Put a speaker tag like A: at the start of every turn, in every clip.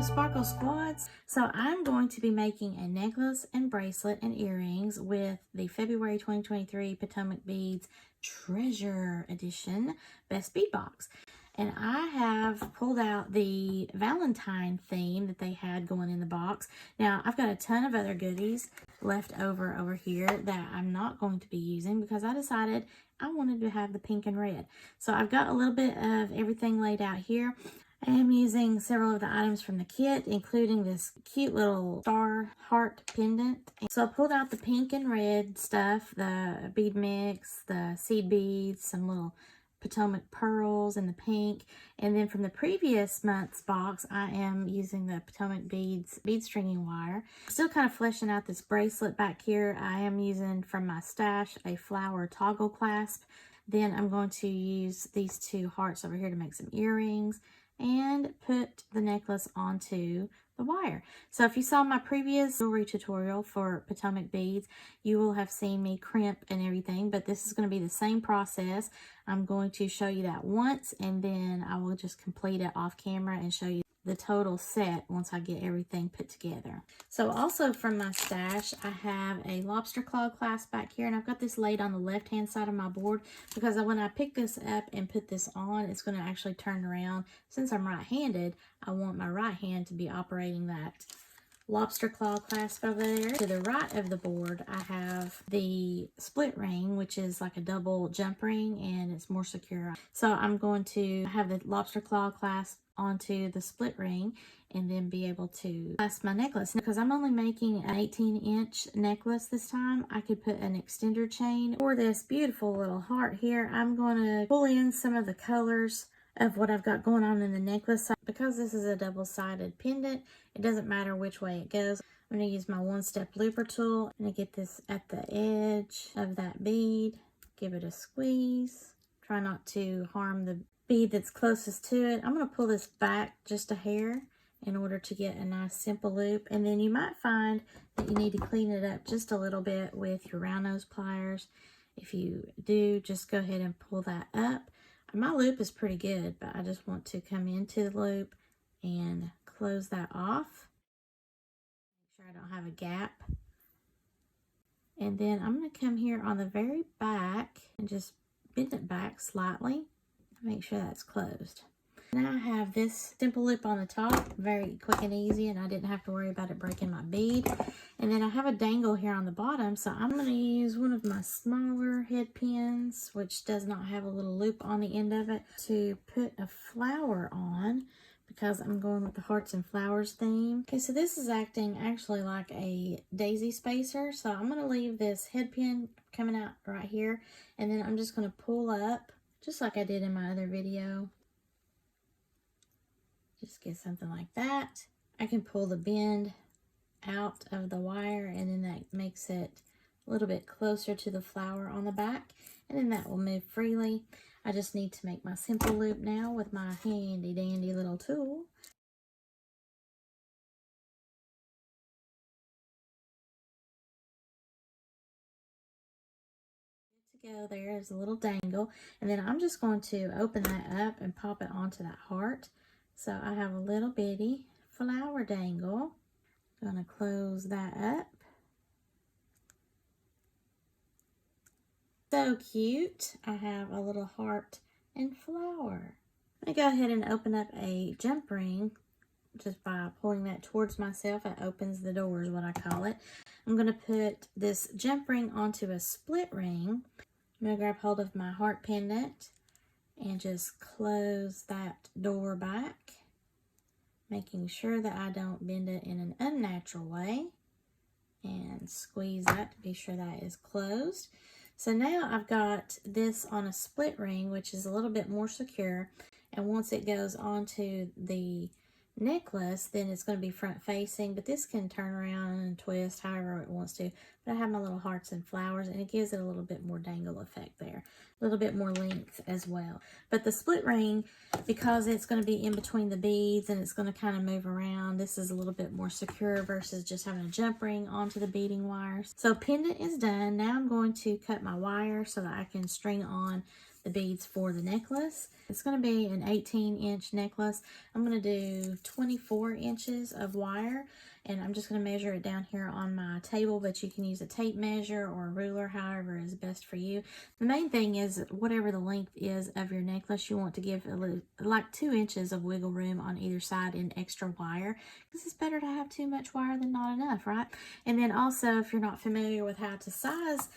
A: Sparkle Squads. So I'm going to be making a necklace and bracelet and earrings with the February 2023 Potomac Beads Treasure Edition Best Bead Box. And I have pulled out the Valentine theme that they had going in the box. Now, I've got a ton of other goodies left over here that I'm not going to be using because I decided I wanted to have the pink and red. So I've got a little bit of everything laid out here. I am using several of the items from the kit, including this cute little star heart pendant. So I pulled out the pink and red stuff, the bead mix, the seed beads, some little Potomac pearls in the pink. And then from the previous month's box, I am using the Potomac beads, bead stringing wire. Still kind of fleshing out this bracelet back here. I am using from my stash a flower toggle clasp. Then I'm going to use these two hearts over here to make some earrings and put the necklace onto the wire. So if you saw my previous jewelry tutorial for Potomac beads, you will have seen me crimp and everything, but this is going to be the same process. I'm going to show you that once, and then I will just complete it off camera and show you the total set once I get everything put together. So also from my stash, I have a lobster claw clasp back here, and I've got this laid on the left hand side of my board because when I pick this up and put this on, it's going to actually turn around. Since I'm right-handed, I want my right hand to be operating that lobster claw clasp over there. To the right of the board, I have the split ring, which is like a double jump ring, and it's more secure. So I'm going to have the lobster claw clasp onto the split ring and then be able to clasp my necklace. Because I'm only making an 18-inch necklace this time, I could put an extender chain. For this beautiful little heart here, I'm going to pull in some of the colors of what I've got going on in the necklace. Because this is a double-sided pendant, it doesn't matter which way it goes. I'm going to use my one-step looper tool. I'm going to get this at the edge of that bead, give it a squeeze. Try not to harm the bead that's closest to it. I'm going to pull this back just a hair in order to get a nice simple loop. And then you might find that you need to clean it up just a little bit with your round nose pliers. If you do, just go ahead and pull that up. My loop is pretty good, but I just want to come into the loop and close that off. Make sure I don't have a gap. And then I'm going to come here on the very back and just bend it back slightly. Make sure that's closed. Now I have this simple loop on the top, very quick and easy, and I didn't have to worry about it breaking my bead. And then I have a dangle here on the bottom, so I'm going to use one of my smaller head pins, which does not have a little loop on the end of it, to put a flower on, because I'm going with the hearts and flowers theme. Okay, so this is acting actually like a daisy spacer, so I'm going to leave this head pin coming out right here, and then I'm just going to pull up, just like I did in my other video. Just get something like that. I can pull the bend out of the wire, and then that makes it a little bit closer to the flower on the back, and then that will move freely. I just need to make my simple loop now with my handy dandy little tool. Good to go. There's a little dangle, and then I'm just going to open that up and pop it onto that heart. So I have a little bitty flower dangle. I'm going to close that up. So cute. I have a little heart and flower. I'm going to go ahead and open up a jump ring just by pulling that towards myself. It opens the door is what I call it. I'm going to put this jump ring onto a split ring. I'm going to grab hold of my heart pendant and just close that door back, making sure that I don't bend it in an unnatural way, and squeeze that to be sure that is closed. So now I've got this on a split ring, which is a little bit more secure, and once it goes onto the necklace, then it's going to be front facing, but this can turn around and twist however it wants to. But I have my little hearts and flowers, and it gives it a little bit more dangle effect there, a little bit more length as well. But the split ring, because it's going to be in between the beads and it's going to kind of move around, this is a little bit more secure versus just having a jump ring onto the beading wires. So pendant is done. Now I'm going to cut my wire so that I can string on the beads for the necklace. It's going to be an 18-inch necklace. I'm going to do 24 inches of wire, and I'm just going to measure it down here on my table, but you can use a tape measure or a ruler, however is best for you. The main thing is whatever the length is of your necklace, you want to give like 2 inches of wiggle room on either side in extra wire, because it's better to have too much wire than not enough, right? And then also, if you're not familiar with how to size,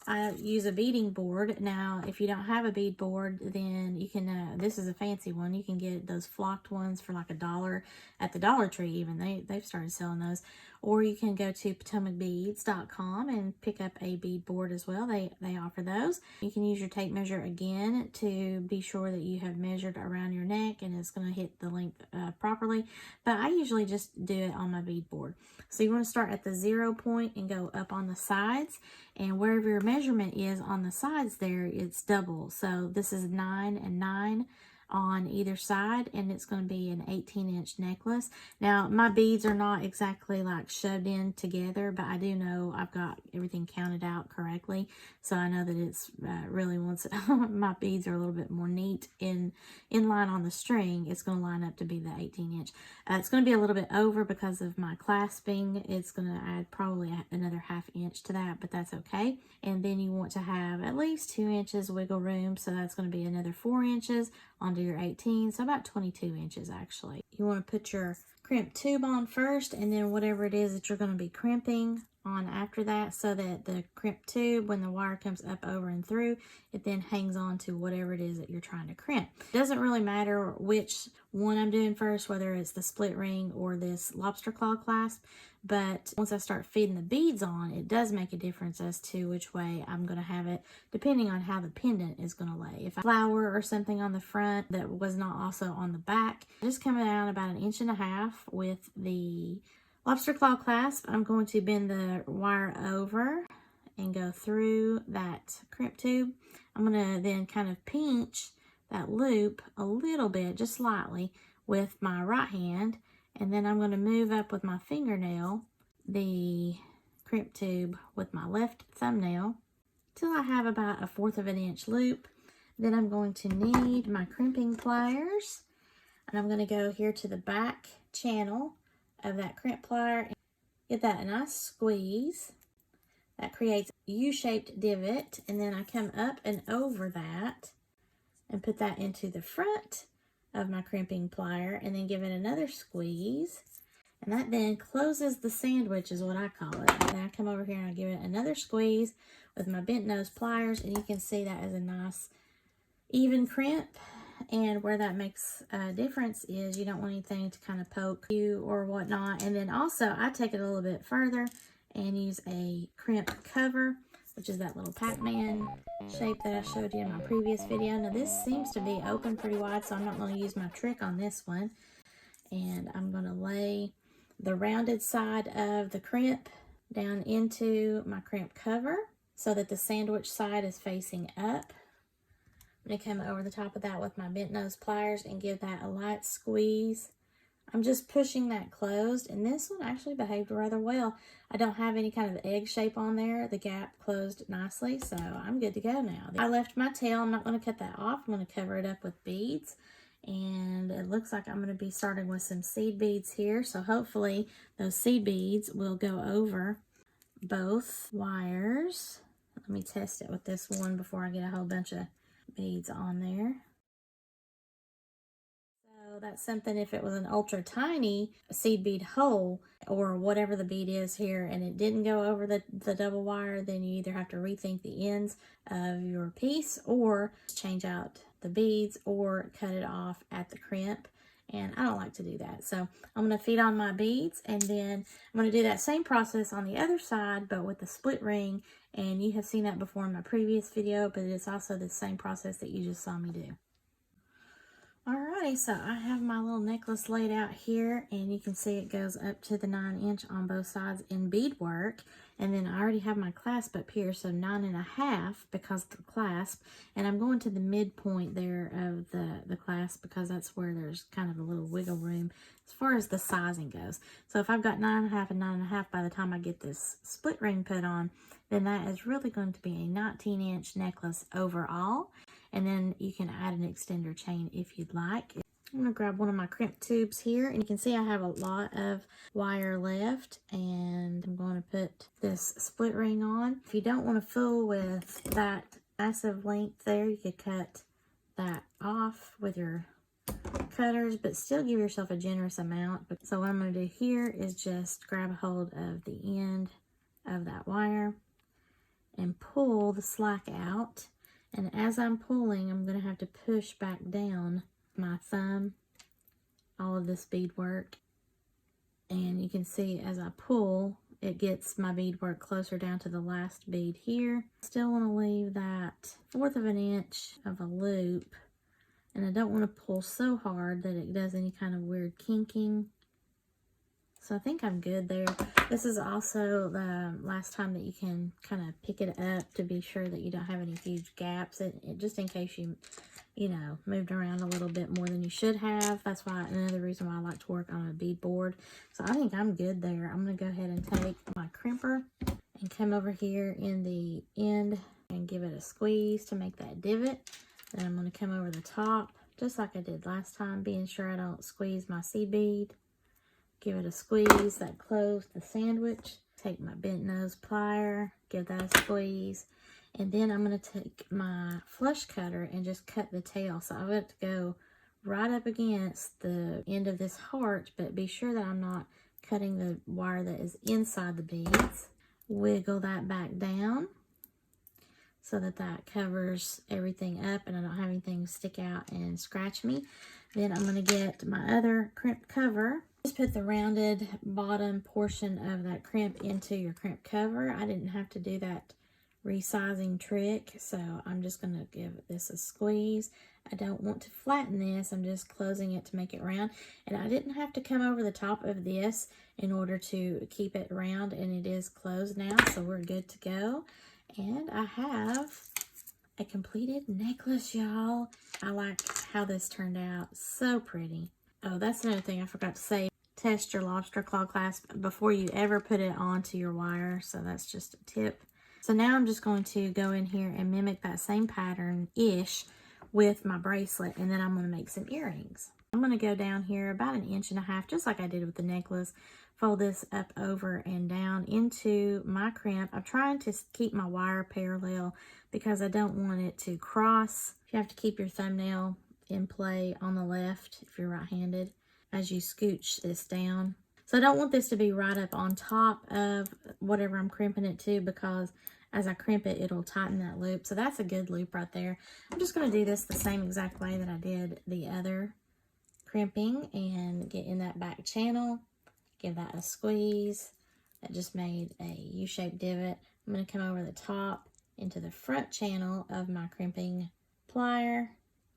A: I use a beading board. Now, if you don't have a bead board, then you can, this is a fancy one. You can get those flocked ones for like $1 at the Dollar Tree even. They've started selling those. Or you can go to potomacbeads.com and pick up a bead board as well. They offer those. You can use your tape measure again to be sure that you have measured around your neck and it's going to hit the length properly. But I usually just do it on my bead board. So you want to start at the 0 point and go up on the sides. And wherever your measurement is on the sides there, it's double. So this is 9 and 9 on either side, and it's going to be an 18-inch necklace. Now, my beads are not exactly like shoved in together, but I do know I've got everything counted out correctly, so I know that it's really, once my beads are a little bit more neat in line on the string, it's going to line up to be the 18-inch. It's going to be a little bit over because of my clasping. It's going to add probably another ½ inch to that, but that's okay. And then you want to have at least 2 inches wiggle room, so that's going to be another 4 inches onto your 18, so about 22 inches actually. You want to put your crimp tube on first, and then whatever it is that you're going to be crimping on after that, so that the crimp tube, when the wire comes up over and through, it then hangs on to whatever it is that you're trying to crimp. It doesn't really matter which one I'm doing first, whether it's the split ring or this lobster claw clasp, but once I start feeding the beads on, it does make a difference as to which way I'm going to have it, depending on how the pendant is going to lay. If I flower or something on the front that was not also on the back, just coming down about 1.5 inches with the lobster claw clasp, I'm going to bend the wire over and go through that crimp tube. I'm going to then kind of pinch that loop a little bit, just slightly, with my right hand, and then I'm going to move up with my fingernail the crimp tube with my left thumbnail till I have about 1/4 inch loop. Then I'm going to need my crimping pliers, and I'm going to go here to the back channel of that crimp plier and get that a nice squeeze. That creates a U-shaped divot, and then I come up and over that and put that into the front of my crimping plier, and then give it another squeeze, and that then closes the sandwich is what I call it. And then I come over here and I give it another squeeze with my bent nose pliers, and you can see that as a nice even crimp. And where that makes a difference is you don't want anything to kind of poke you or whatnot. And then also I take it a little bit further and use a crimp cover, which is that little Pac-Man shape that I showed you in my previous video. Now this seems to be open pretty wide, so I'm not going to use my trick on this one. And I'm going to lay the rounded side of the crimp down into my crimp cover so that the sandwich side is facing up. I'm going to come over the top of that with my bent nose pliers and give that a light squeeze. I'm just pushing that closed, and this one actually behaved rather well. I don't have any kind of egg shape on there. The gap closed nicely, so I'm good to go now. I left my tail. I'm not going to cut that off. I'm going to cover it up with beads, and it looks like I'm going to be starting with some seed beads here, so hopefully those seed beads will go over both wires. Let me test it with this one before I get a whole bunch of beads on there. So that's something, if it was an ultra tiny seed bead hole or whatever the bead is here and it didn't go over the double wire, then you either have to rethink the ends of your piece or change out the beads or cut it off at the crimp. And I don't like to do that. So I'm going to feed on my beads, and then I'm going to do that same process on the other side, but with the split ring. And you have seen that before in my previous video, but it's also the same process that you just saw me do. Alrighty, so I have my little necklace laid out here, and you can see it goes up to the 9 inch on both sides in beadwork. And then I already have my clasp up here, so 9.5 because of the clasp. And I'm going to the midpoint there of the clasp because that's where there's kind of a little wiggle room as far as the sizing goes. So if I've got 9.5 and 9.5 by the time I get this split ring put on, then that is really going to be a 19-inch necklace overall. And then you can add an extender chain if you'd like. I'm going to grab one of my crimp tubes here, and you can see I have a lot of wire left, and I'm going to put this split ring on. If you don't want to fool with that massive length there, you could cut that off with your cutters, but still give yourself a generous amount. So what I'm going to do here is just grab a hold of the end of that wire and pull the slack out. And as I'm pulling, I'm going to have to push back down my thumb all of this beadwork, and you can see as I pull it gets my beadwork closer down to the last bead here. Still want to leave that 1/4 of an inch of a loop, and I don't want to pull so hard that it does any kind of weird kinking. So I think I'm good there. This is also the last time that you can kind of pick it up to be sure that you don't have any huge gaps. Just in case you know, moved around a little bit more than you should have. That's why, another reason why I like to work on a bead board. So I think I'm good there. I'm going to go ahead and take my crimper and come over here in the end and give it a squeeze to make that divot. Then I'm going to come over the top, just like I did last time, being sure I don't squeeze my C bead. Give it a squeeze that closed the sandwich. Take my bent nose plier, give that a squeeze. And then I'm going to take my flush cutter and just cut the tail. So I want it to go right up against the end of this heart, but be sure that I'm not cutting the wire that is inside the beads. Wiggle that back down so that that covers everything up and I don't have anything stick out and scratch me. Then I'm going to get my other crimp cover. Just put the rounded bottom portion of that crimp into your crimp cover. I didn't have to do that resizing trick, so I'm just going to give this a squeeze. I don't want to flatten this. I'm just closing it to make it round, and I didn't have to come over the top of this in order to keep it round, and it is closed now, so we're good to go. And I have a completed necklace, y'all. I like how this turned out. So pretty. Oh, that's another thing I forgot to say. Test your lobster claw clasp before you ever put it onto your wire, so that's just a tip. So now I'm just going to go in here and mimic that same pattern-ish with my bracelet, and then I'm going to make some earrings. I'm going to go down here about 1.5 inches, just like I did with the necklace. Fold this up over and down into my crimp. I'm trying to keep my wire parallel because I don't want it to cross. You have to keep your thumbnail in play on the left if you're right-handed as you scooch this down. So I don't want this to be right up on top of whatever I'm crimping it to, because as I crimp it, it'll tighten that loop. So that's a good loop right there. I'm just going to do this the same exact way that I did the other crimping and get in that back channel. Give that a squeeze. That just made a U-shaped divot. I'm going to come over the top into the front channel of my crimping plier.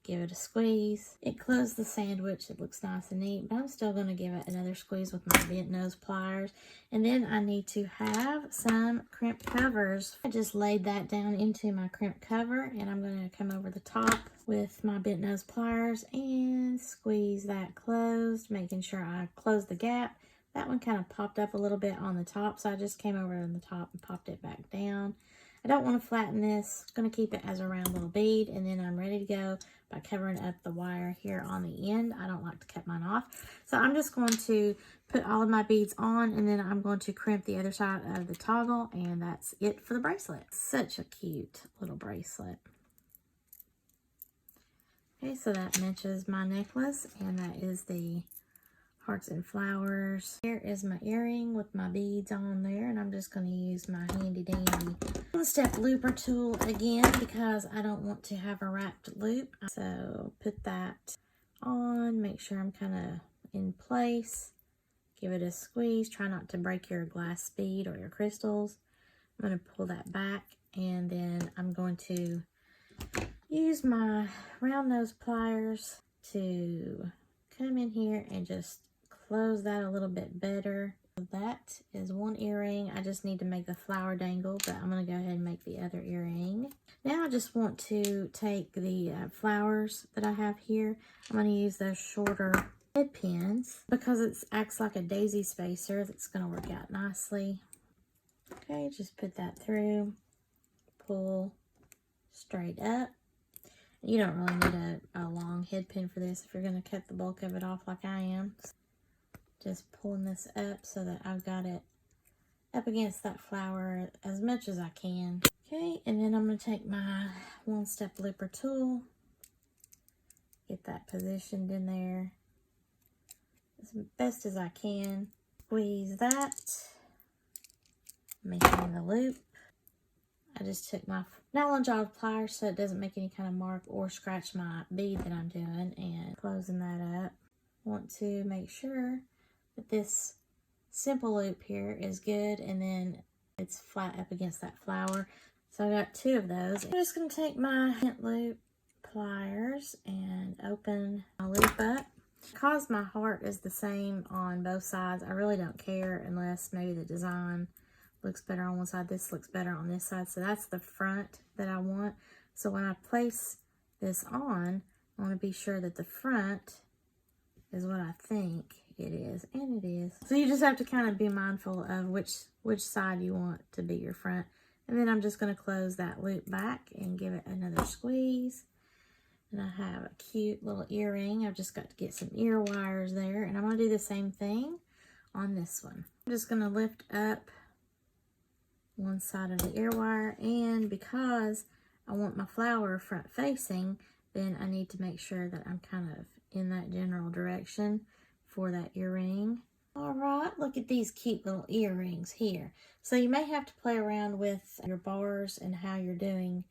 A: Give it a squeeze. It closed the sandwich. It looks nice and neat, but I'm still going to give it another squeeze with my bent nose pliers. And then I need to have some crimp covers. I just laid that down into my crimp cover, and I'm going to come over the top with my bent nose pliers and squeeze that closed, making sure I close the gap. That one kind of popped up a little bit on the top, so I just came over on the top and popped it back down. I don't want to flatten this. I'm going to keep it as a round little bead, and then I'm ready to go by covering up the wire here on the end. I don't like to cut mine off. So I'm just going to put all of my beads on, and then I'm going to crimp the other side of the toggle, and that's it for the bracelet. Such a cute little bracelet. Okay, so that matches my necklace, and that is the hearts and flowers. Here is my earring with my beads on there, and I'm just going to use my handy dandy one-step looper tool again because I don't want to have a wrapped loop. So put that on, make sure I'm kind of in place, give it a squeeze, try not to break your glass bead or your crystals. I'm going to pull that back, and then I'm going to use my round nose pliers to come in here and just close that a little bit better. So that is one earring. I just need to make the flower dangle, but I'm going to go ahead and make the other earring. Now I just want to take the flowers that I have here. I'm going to use those shorter head pins because it acts like a daisy spacer. That's going to work out nicely. Okay, just put that through, pull straight up. You don't really need a long head pin for this if you're going to cut the bulk of it off like I am. Just pulling this up so that I've got it up against that flower as much as I can. Okay, and then I'm going to take my one-step lipper tool, get that positioned in there as best as I can. Squeeze that, making the loop. I just took my nylon jawed pliers so it doesn't make any kind of mark or scratch my bead that I'm doing, and closing that up. Want to make sure that this simple loop here is good and then it's flat up against that flower. So I got 2 of those. I'm just going to take my hint loop pliers and open my loop up. Because my heart is the same on both sides, I really don't care unless maybe the design looks better on one side. This looks better on this side. So that's the front that I want. So when I place this on, I want to be sure that the front is what I think it is, and it is. So you just have to kind of be mindful of which side you want to be your front. And then I'm just going to close that loop back and give it another squeeze. And I have a cute little earring. I've just got to get some ear wires there, and I'm going to do the same thing on this one. I'm just going to lift up one side of the ear wire, and because I want my flower front facing, then I need to make sure that I'm kind of in that general direction for that earring. All right, look at these cute little earrings here. So you may have to play around with your bars and how you're doing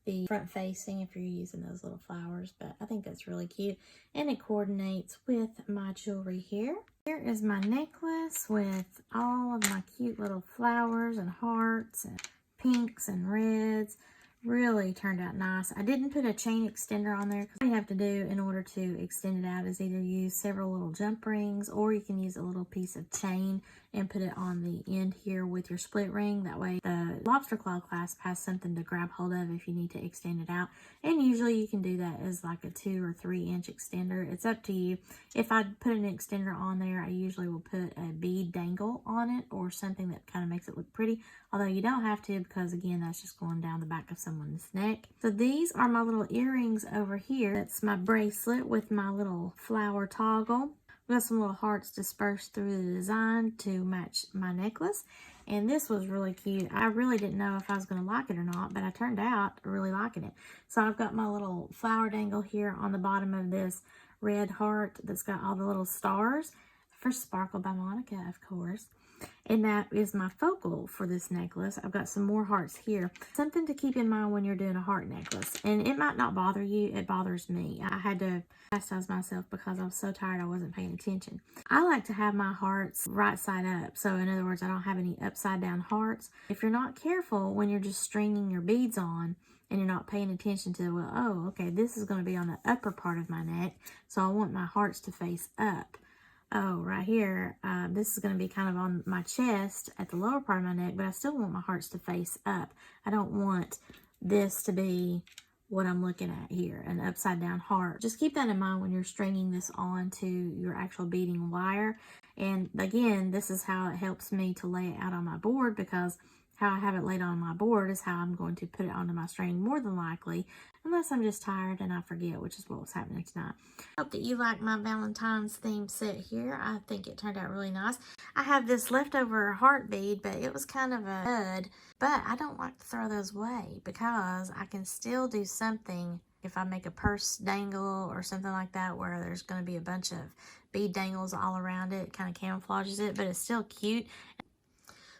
A: the front facing if you're using those little flowers, but I think that's really cute and it coordinates with my jewelry here. Here is my necklace with all of my cute little flowers and hearts and pinks and reds. Really turned out nice. I didn't put a chain extender on there because all you have to do in order to extend it out is either use several little jump rings, or you can use a little piece of chain and put it on the end here with your split ring. That way the lobster claw clasp has something to grab hold of if you need to extend it out. And usually you can do that as like a 2 or 3 inch extender. It's up to you. If I put an extender on there, I usually will put a bead dangle on it or something that kind of makes it look pretty. Although you don't have to, because again, that's just going down the back of someone's neck. So these are my little earrings over here. That's my bracelet with my little flower toggle. We got some little hearts dispersed through the design to match my necklace. And this was really cute. I really didn't know if I was going to like it or not, but I turned out really liking it. So I've got my little flower dangle here on the bottom of this red heart that's got all the little stars. For Sparkle by Monica, of course. And that is my focal for this necklace. I've got some more hearts here. Something to keep in mind when you're doing a heart necklace. And it might not bother you. It bothers me. I had to chastise myself because I was so tired I wasn't paying attention. I like to have my hearts right side up. So in other words, I don't have any upside down hearts. If you're not careful when you're just stringing your beads on and you're not paying attention to, well, oh, okay, this is going to be on the upper part of my neck. So I want my hearts to face up. Oh, right here, this is going to be kind of on my chest at the lower part of my neck, but I still want my hearts to face up. I don't want this to be what I'm looking at here, an upside down heart. Just keep that in mind when you're stringing this onto your actual beading wire. And again, this is how it helps me to lay it out on my board, because how I have it laid on my board is how I'm going to put it onto my string more than likely, unless I'm just tired and I forget, which is what was happening tonight. Hope that you like my Valentine's theme set here. I think it turned out really nice. I have this leftover heart bead, but it was kind of a dud. But I don't like to throw those away because I can still do something if I make a purse dangle or something like that where there's going to be a bunch of bead dangles all around it. It kind of camouflages it, but it's still cute.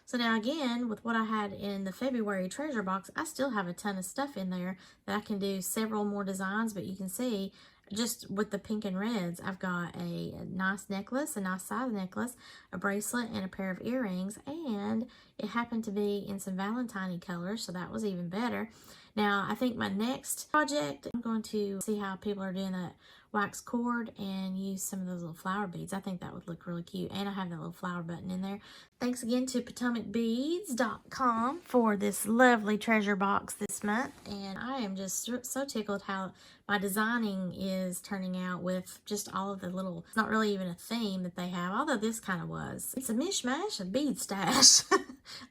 A: So now again, with what I had in the February treasure box, I still have a ton of stuff in there that I can do several more designs, but you can see just with the pink and reds, I've got a nice necklace, a nice size necklace, a bracelet, and a pair of earrings, and it happened to be in some Valentine colors, so that was even better. Now, I think my next project, I'm going to see how people are doing that wax cord and use some of those little flower beads. I think that would look really cute. And I have that little flower button in there. Thanks again to PotomacBeads.com for this lovely treasure box this month. And I am just so tickled how my designing is turning out with just all of the little, it's not really even a theme that they have, although this kind of was. It's a mishmash of bead stash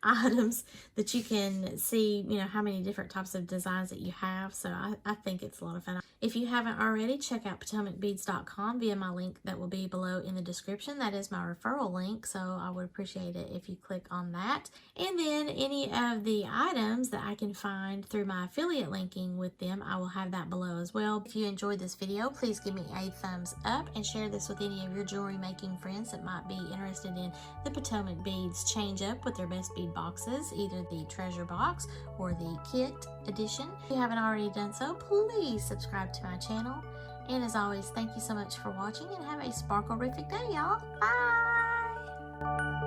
A: items that you can see, you know, how many different types of designs that you have. So I think it's a lot of fun. If you haven't already, check out PotomacBeads.com via my link that will be below in the description. That is my referral link, so I would appreciate it if you click on that. And then any of the items that I can find through my affiliate linking with them, I will have that below as well. If you enjoyed this video, please give me a thumbs up and share this with any of your jewelry making friends that might be interested in the Potomac Beads change up with their best bead boxes, either the treasure box or the kit edition. If you haven't already done so, please subscribe to my channel. And as always, thank you so much for watching and have a sparkle-rific day, y'all. Bye!